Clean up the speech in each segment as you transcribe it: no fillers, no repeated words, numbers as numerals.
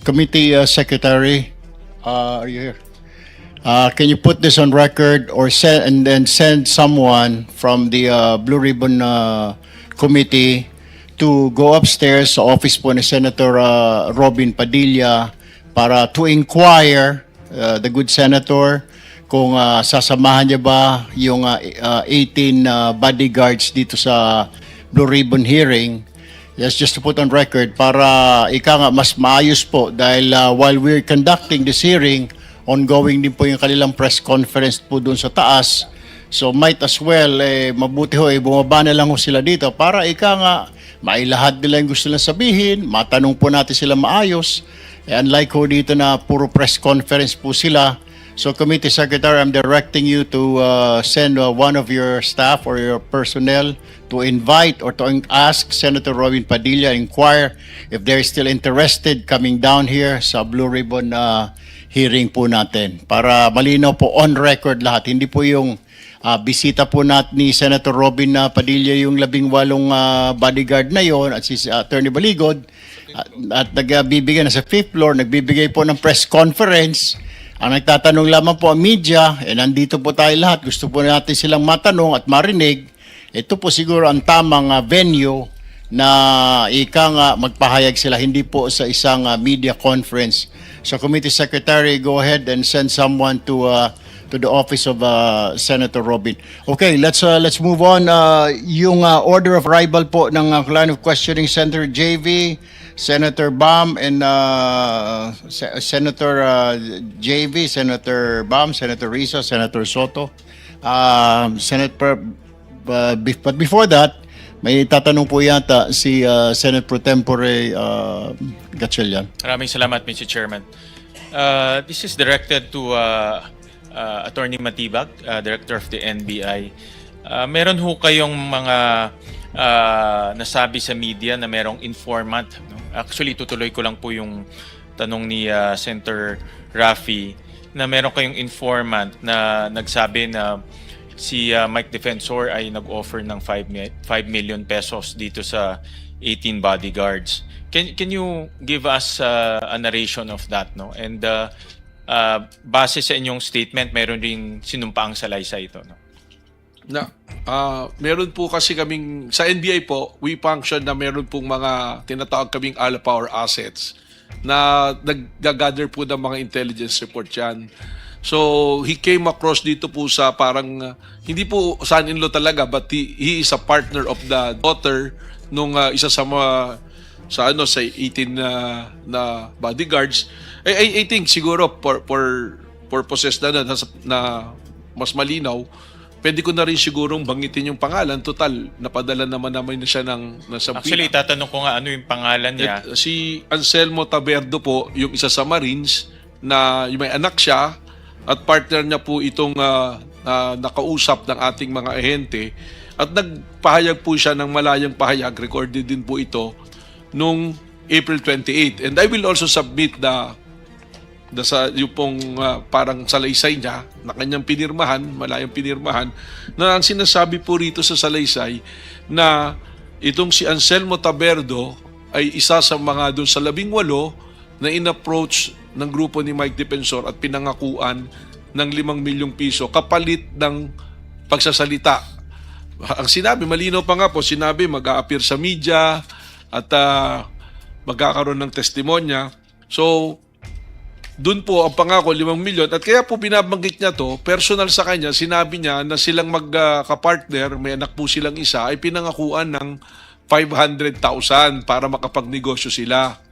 Committee Secretary, are you here? Can you put this on record or send and then send someone from the Blue Ribbon Committee to go upstairs sa office po ni Senator Robin Padilla para to inquire the good senator kung sasamahan niya ba yung 18 bodyguards dito sa Blue Ribbon hearing. Yes, just to put on record para ika nga mas maayos po dahil while we're conducting this hearing, ongoing din po yung kanilang press conference po doon sa taas. So might as well, mabuti ho, bumaba na lang ho sila dito para ika nga mailahad nila yung gusto nilang sabihin, matanong po natin sila maayos. Unlike ho dito na puro press conference po sila. So Committee Secretary, I'm directing you to send one of your staff or your personnel to invite or to ask Senator Robin Padilla, inquire if they're still interested coming down here sa Blue Ribbon hearing po natin. Para malinaw po on record lahat. Hindi po yung bisita po natin ni Senator Robin Padilla yung 18 bodyguard na yon at si Attorney Baligod at nagbibigay na sa 5th floor, nagbibigay po ng press conference. Ang nagtatanong lamang po ang media, nandito po tayo lahat, gusto po natin silang matanong at marinig. Ito po siguro ang tamang venue na ika nga magpahayag sila, hindi po sa isang media conference. So Committee Secretary, go ahead and send someone to the office of Senator Robin. Okay, let's move on. Yung order of arrival po ng line of questioning, Senator JV, Senator Bam, and Senator JV, Senator Bam, Senator Risa, Senator Soto. But before that, may tatanong po yata si Senate Pro Tempore Gatchalian. Maraming salamat, Mr. Chairman. This is directed to Attorney Matibag, Director of the NBI. Meron ho kayong mga nasabi sa media na merong informant. No? Actually, tutuloy ko lang po yung tanong ni Senator Raffy na meron kayong informant na nagsabi na si Mike Defensor ay nag-offer ng 5 million pesos dito sa 18 bodyguards. Can you give us a narration of that, no? And base sa inyong statement, meron ring sinumpaang salaysay ito, no? Meron po kasi kaming sa NBI po, we function na meron pong mga tinatawag kaming all power assets na nag-gather po ng mga intelligence report yan. So, he came across dito po sa parang, hindi po son-in-law talaga, but he is a partner of the daughter nung isa sa mga, sa 18 na bodyguards. I think siguro for purposes na mas malinaw, pwede ko na rin sigurong banggitin yung pangalan. Total, napadala naman na siya ng nasabi. Actually, tatanong ko nga ano yung pangalan niya. Si Anselmo Taberdo po, yung isa sa Marines, na may anak siya, at partner niya po itong nakausap ng ating mga ahente at nagpahayag po siya ng malayang pahayag, recorded din po ito nung April 28. And I will also submit yung pong parang salaysay niya na kanyang pinirmahan, malayang pinirmahan, na ang sinasabi po rito sa salaysay na itong si Anselmo Taberdo ay isa sa mga doon sa 18 na in-approach ng grupo ni Mike Defensor at pinangakuan ng 5 milyong piso kapalit ng pagsasalita. Ang sinabi, malinaw pa nga po, sinabi mag-a-appear sa media at magkakaroon ng testimonya. So, dun po ang pangako 5 milyon at kaya po binabanggit niya to, personal sa kanya, sinabi niya na silang magka-partner, may anak po silang isa, ay pinangakuan ng 500,000 para makapagnegosyo sila.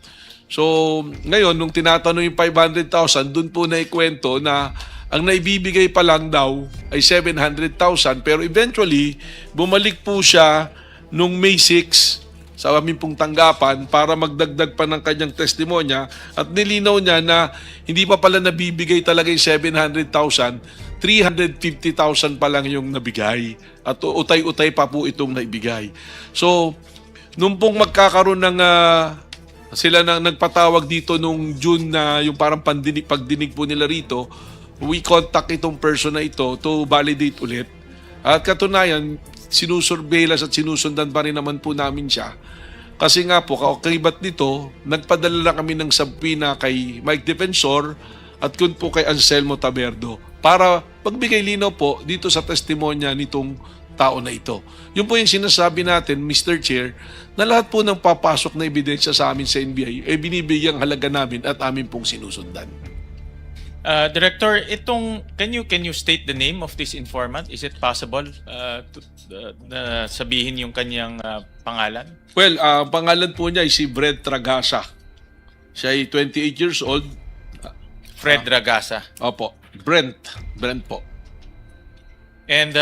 So, ngayon, nung tinatanong yung 500,000, dun po naikwento na ang naibibigay pa lang daw ay 700,000. Pero eventually, bumalik po siya nung May 6 sa aming pong tanggapan para magdagdag pa ng kanyang testimonya at nilinaw niya na hindi pa pala nabibigay talaga yung 700,000, 350,000 pa lang yung nabigay. At utay-utay pa po itong naibigay. So, nung pong magkakaroon ng sila nang nagpatawag dito nung June na yung parang pagdinig po nila rito, we contact itong person na ito to validate ulit. At katunayan, sinusurveillance at sinusundan pa rin naman po namin siya. Kasi nga po, kaukibat nito, nagpadala na kami ng subpoena kay Mike Defensor at kun po kay Anselmo Taberdo para magbigay linaw po dito sa testimonya nitong tao na ito. Yun po yung sinasabi natin, Mr. Chair, na lahat po ng papasok na ebidensya sa amin sa NBI ay binibigyang halaga namin at amin pong sinusundan. Director, can you state the name of this informant? Is it possible na sabihin yung kanyang pangalan? Well, ang pangalan po niya ay si Brent Tragasa. Siya ay 28 years old. Fred Ragasa. Opo, Brent po. And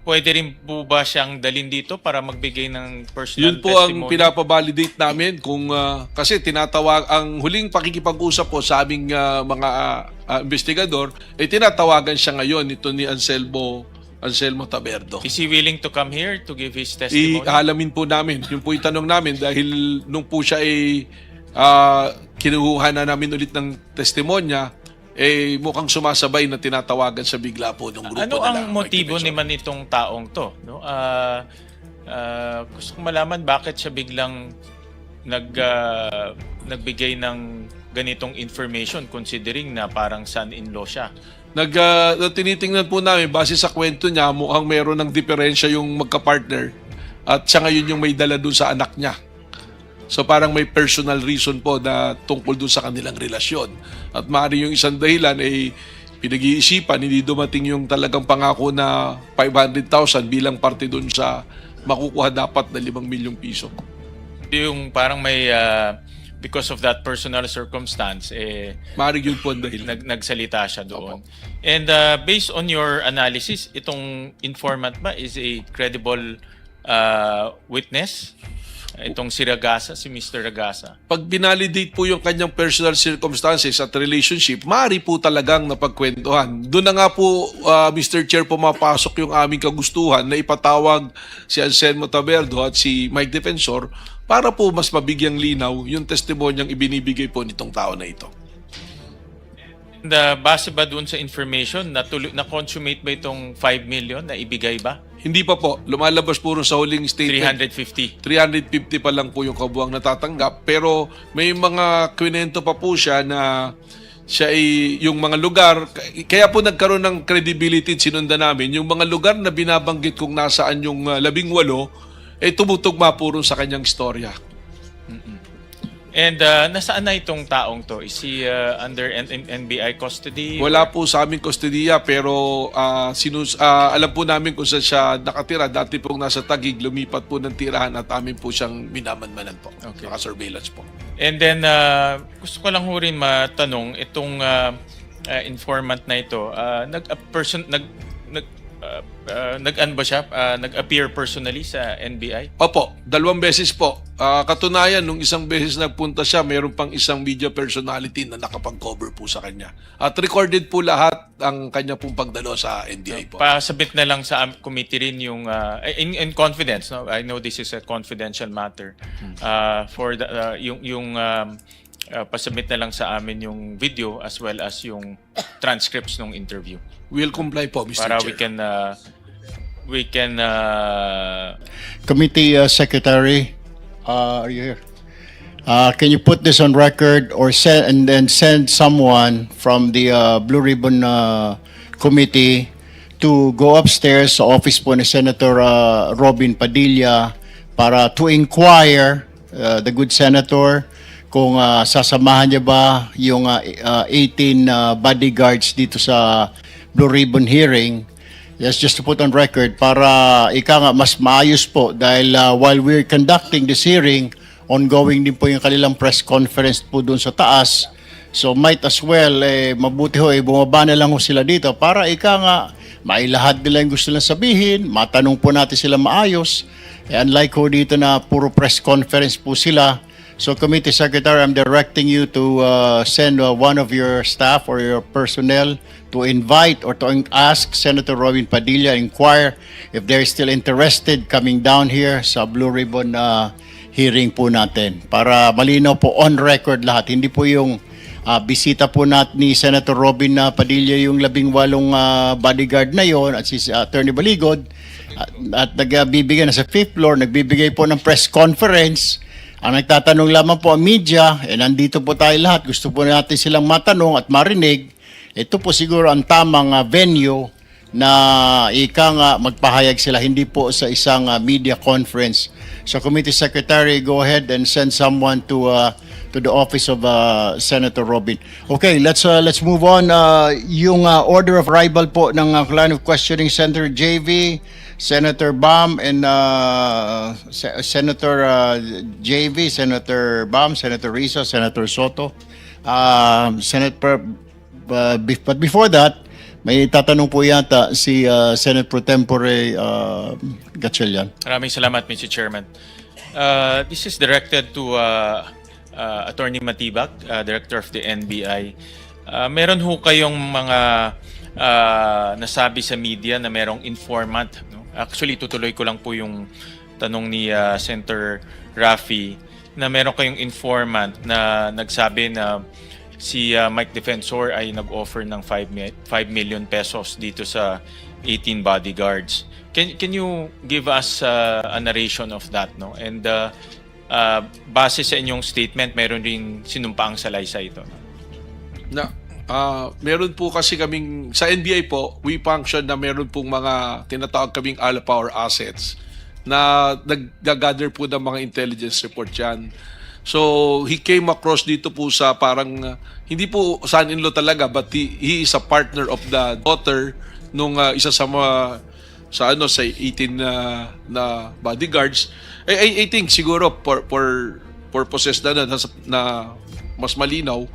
pwede rin po ba siyang dalhin dito para magbigay ng personal Yun po ang testimony? pinapabalidate namin kung kasi tinatawag ang huling pakikipag-usap po sa aming mga investigador ay tinatawagan siya ngayon ito ni Anselmo Taberdo. Is he willing to come here to give his testimony? Ihalamin po namin. Yun po itanong namin dahil nung po siya ay kinuha na namin ulit ng testimonya, mukhang sumasabay na tinatawagan sa bigla po ng grupo Ano nila. ang motibo naman itong taong to? No? Gusto kong malaman bakit siya biglang nagbigay ng ganitong information considering na parang son-in-law siya. Tinitingnan po namin, base sa kwento niya, mukhang meron ng diferensya yung magka-partner at siya ngayon yung may dala dun sa anak niya. So parang may personal reason po na tungkol dun sa kanilang relasyon. At maaari yung isang dahilan ay pinag-iisipan, hindi dumating yung talagang pangako na 500,000 bilang parte dun sa makukuha dapat na 5 milyong piso. Yung parang may because of that personal circumstance, Maaari yun po ang dahilan. nagsalita siya doon. And based on your analysis, itong informant ba is a credible witness? Itong si Ragasa, si Mr. Ragasa. Pag binalidate po yung kanyang personal circumstances at relationship, maaari po talagang napagkwentuhan. Doon na nga po, Mr. Chair, pumapasok yung aming kagustuhan na ipatawag si Anselmo Taberdo at si Mike Defensor para po mas mabigyang linaw yung testimonyang ibinibigay po nitong tao na ito. And base ba doon sa information, na-consummate ba itong 5 million na ibigay ba? Hindi pa po. Lumalabas po rin sa huling statement. 350. 350 pa lang po yung kabuang natatanggap. Pero may mga kwento pa po siya na siya ay yung mga lugar. Kaya po nagkaroon ng credibility sinundan namin. Yung mga lugar na binabanggit kung nasaan yung 18, tumutugma po rin sa kanyang istorya. And nasaan na itong taong to? Is he under NBI custody? Wala po sa aming kustodiya pero alam po namin kung saan siya nakatira. Dati pong nasa Taguig, lumipat po ng tirahan at amin po siyang minamanmanan po. Okay. Naka-surveillance po. And then, gusto ko lang ho rin matanong, itong informant na ito, nag-appear personally sa NBI? Opo, 2 beses po. Katunayan, nung isang beses nagpunta siya, mayroon pang isang media personality na nakapag-cover po sa kanya. At recorded po lahat ang kanya pong pagdalo sa NBI po. Pasabit na lang sa committee rin yung, in confidence, no? I know this is a confidential matter. For the, pasubmit na lang sa amin yung video as well as yung transcripts ng interview. We'll comply po, Mr. Para Chair. we can Committee Secretary, are you here? Can you put this on record or send someone from the Blue Ribbon Committee to go upstairs sa office po ni Senator Robin Padilla para to inquire the good senator kung sasamahan niya ba yung 18 bodyguards dito sa Blue Ribbon hearing. Yes, just to put on record para mas maayos po dahil while we're conducting this hearing, ongoing din po yung kanilang press conference po doon sa taas. So might as well, mabuti ho, bumaba na lang ho sila dito para mailahad nila yung gusto nilang sabihin, matanong po natin sila maayos. Unlike ho dito na puro press conference po sila. So Committee Secretary, I'm directing you to send one of your staff or your personnel to invite or to ask Senator Robin Padilla, inquire if they're still interested coming down here sa Blue Ribbon hearing po natin. Para malinaw po on record lahat. Hindi po yung bisita po ni Senator Robin Padilla yung 18 bodyguard na yon at si Attorney Baligod. At nagbibigay na sa fifth floor, nagbibigay po ng press conference. Ang nagtatanong lamang po ang media, nandito po tayo lahat. Gusto po natin silang matanong at marinig. Ito po siguro ang tamang venue na ika nga magpahayag sila, hindi po sa isang media conference. So Committee Secretary, go ahead and send someone to the office of Senator Robin. Okay, let's move on. Yung order of arrival po ng line of questioning, Senator JV, Senator Bam, and Senator JV, Senator Bam, Senator Risa, Senator Soto. But before that, may tatanong po yata si Senate Pro Tempore Gatchalian. Maraming salamat, Mr. Chairman. This is directed to Attorney Matibag, Director of the NBI. Meron ho kayong mga nasabi sa media na merong informant. No? Actually, tutuloy ko lang po yung tanong ni Senator Raffy na meron kayong informant na nagsabi na si Mike Defensor ay nag-offer ng 5 million pesos dito sa 18 bodyguards. Can you give us a narration of that, no? And base sa inyong statement, meron ring sinumpaang salaysay ito. Meron po kasi kaming sa NBI po, we function na meron pong mga tinatawag kaming all power assets na nag-gather po ng mga intelligence report yan. So, he came across dito po sa parang, hindi po son-in-law talaga, but he is a partner of the daughter nung isa sa mga, sa 18 na bodyguards. I think siguro for purposes na mas malinaw,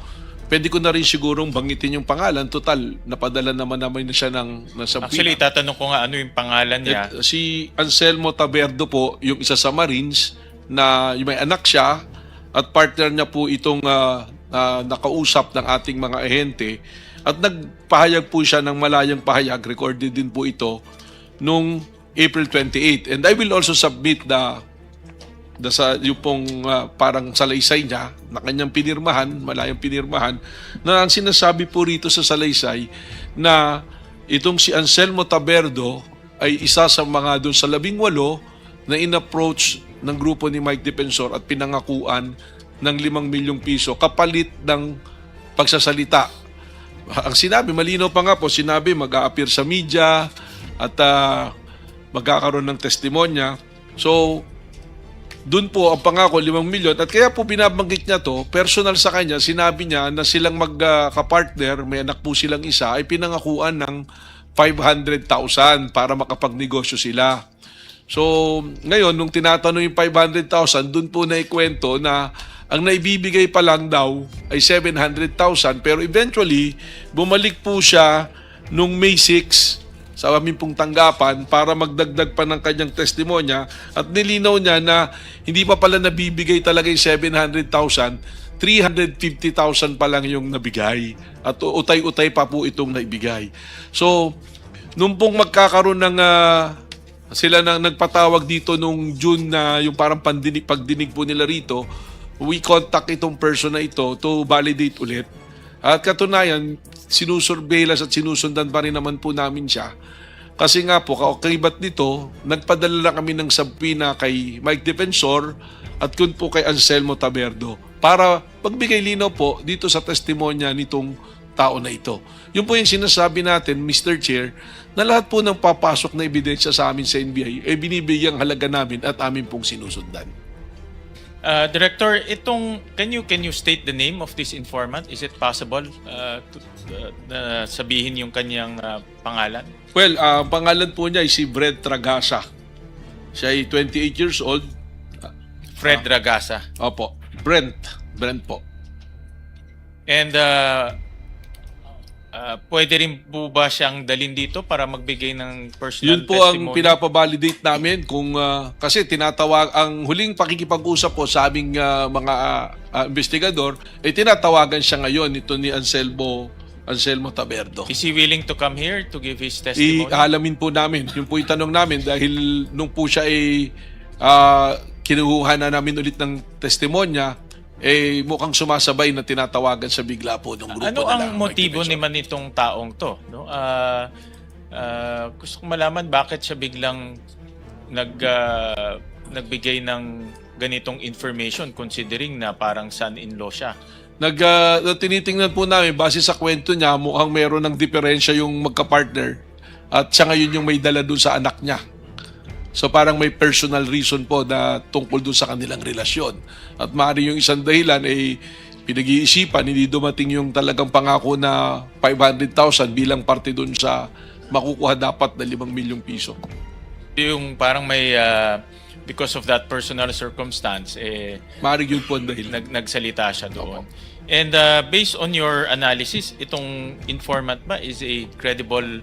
pwede ko na rin sigurong banggitin yung pangalan. Total, napadala naman na siya ng Actually, tatanong ko nga ano yung pangalan niya. Si Anselmo Taberdo po, yung isa sa Marines, na yung may anak siya, at partner niya po itong nakausap ng ating mga ahente at nagpahayag po siya ng malayang pahayag, recorded din po ito nung April 28. And I will also submit yung pong parang salaysay niya na kanyang pinirmahan, malayang pinirmahan, na ang sinasabi po rito sa salaysay na itong si Anselmo Taberdo ay isa sa mga doon sa 18 na in-approach ng grupo ni Mike Defensor at pinangakuan ng 5 milyong piso kapalit ng pagsasalita. Ang sinabi, malinaw pa nga po, sinabi mag-a-appear sa media at magkakaroon ng testimonya. So, dun po ang pangako 5 milyon at kaya po binabanggit niya to, personal sa kanya, sinabi niya na silang magka-partner, may anak po silang isa, ay pinangakuan ng 500,000 para makapagnegosyo sila. So, ngayon, nung tinatanong yung 500,000, dun po naikwento na ang naibibigay pa lang daw ay 700,000. Pero eventually, bumalik po siya nung May 6 sa aming pong tanggapan para magdagdag pa ng kanyang testimonya at nilinaw niya na hindi pa pala nabibigay talaga yung 700,000, 350,000 pa lang yung nabigay. At utay-utay pa po itong naibigay. So, nung pong magkakaroon ng sila nang nagpatawag dito nung June na yung parang pagdinig po nila rito, we contact itong person na ito to validate ulit. At katunayan, sinusurveillance at sinusundan pa rin naman po namin siya. Kasi nga po, kaukibat nito, nagpadala lang kami ng subpoena kay Mike Defensor at kun po kay Anselmo Taberdo para magbigay linaw po dito sa testimonya nitong tao na ito. Yun po yung sinasabi natin, Mr. Chair, na lahat po ng papasok na ebidensya sa amin sa NBI ay binibigyang halaga namin at amin pong sinusundan. Director, can you state the name of this informant? Is it possible na sabihin yung kanyang pangalan? Well, ang pangalan po niya ay si Fred Tragasa. Siya ay 28 years old. Fred Ragasa. Opo, Brent po. And pwede rin po ba siyang dalhin dito para magbigay ng personal Yun po testimony? ang pinapabalidate namin kung kasi tinatawag ang huling pakikipag-usap po sa aming mga investigador ay tinatawagan siya ngayon ito ni Anselmo Taberdo. Is he willing to come here to give his testimony? Ihalamin po namin. Yun po itanong namin dahil nung po siya ay kinuha na namin ulit ng testimonya, mukhang sumasabay na tinatawagan sa bigla po ng grupo Ano nila. ang motibo naman nitong taong to? No? Gusto kong malaman bakit siya biglang nagbigay ng ganitong information considering na parang son-in-law siya. Tinitingnan po namin, base sa kwento niya, mukhang meron ng diferensya yung magka-partner at siya ngayon yung may dala dun sa anak niya. So parang may personal reason po na tungkol dun sa kanilang relasyon. At maaari yung isang dahilan ay pinag-iisipan, hindi dumating yung talagang pangako na 500,000 bilang parte dun sa makukuha dapat na 5 milyong piso. Yung parang may because of that personal circumstance, Maaari yun po ang dahilan. nagsalita siya doon. And based on your analysis, itong informant ba is a credible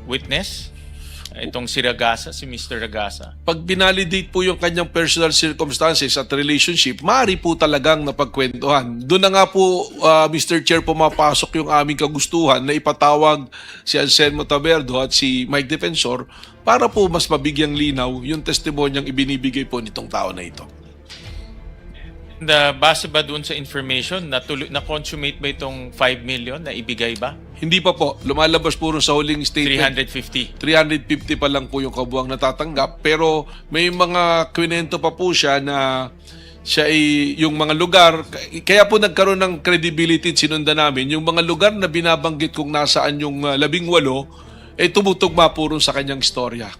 witness? Itong si Ragasa, si Mr. Ragasa. Pag binalidate po yung kanyang personal circumstances at relationship, maaari po talagang napagkwentuhan. Doon na nga po, Mr. Chair, pumapasok yung aming kagustuhan na ipatawag si Anselmo Taberdo at si Mike Defensor para po mas mabigyang linaw yung testimonyang ibinibigay po nitong tao na ito. And, base ba doon sa information, na-consummate ba itong 5 million na ibigay ba? Hindi pa po. Lumalabas po rin sa huling statement. 350. 350 pa lang po yung kabuang natatanggap. Pero may mga kwento pa po siya na siya ay yung mga lugar, kaya po nagkaroon ng credibility sinundan namin, yung mga lugar na binabanggit kung nasaan yung 18, tumutugma po rin sa kanyang istorya.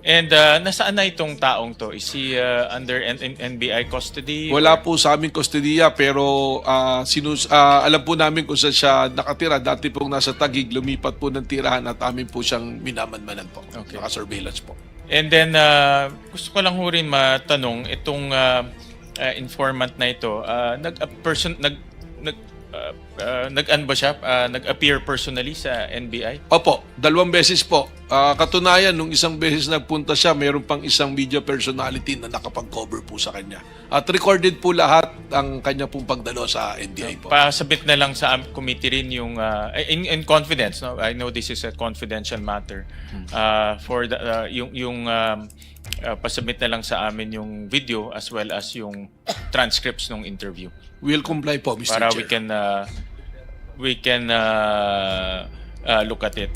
And nasaan na itong taong to? Is he under NBI custody? Wala po sa aming kustodiya pero alam po namin kung saan siya nakatira. Dati pong nasa Taguig, lumipat po ng tirahan at amin po siyang minamanmanan po. Okay. Naka-surveillance po. And then, gusto ko lang ho rin matanong, itong informant na ito, nag-appear personally sa NBI? Opo, 2 beses po. Katunayan, nung isang beses nagpunta siya, mayroon pang isang media personality na nakapag-cover po sa kanya. At recorded po lahat ang kanya pong pagdalo sa NBI po. Pasabit na lang sa committee rin yung, in confidence, no? I know this is a confidential matter. For the, pasabit na lang sa amin yung video as well as yung transcripts ng interview. We'll comply po, Mr. Para Chair. we can look at it.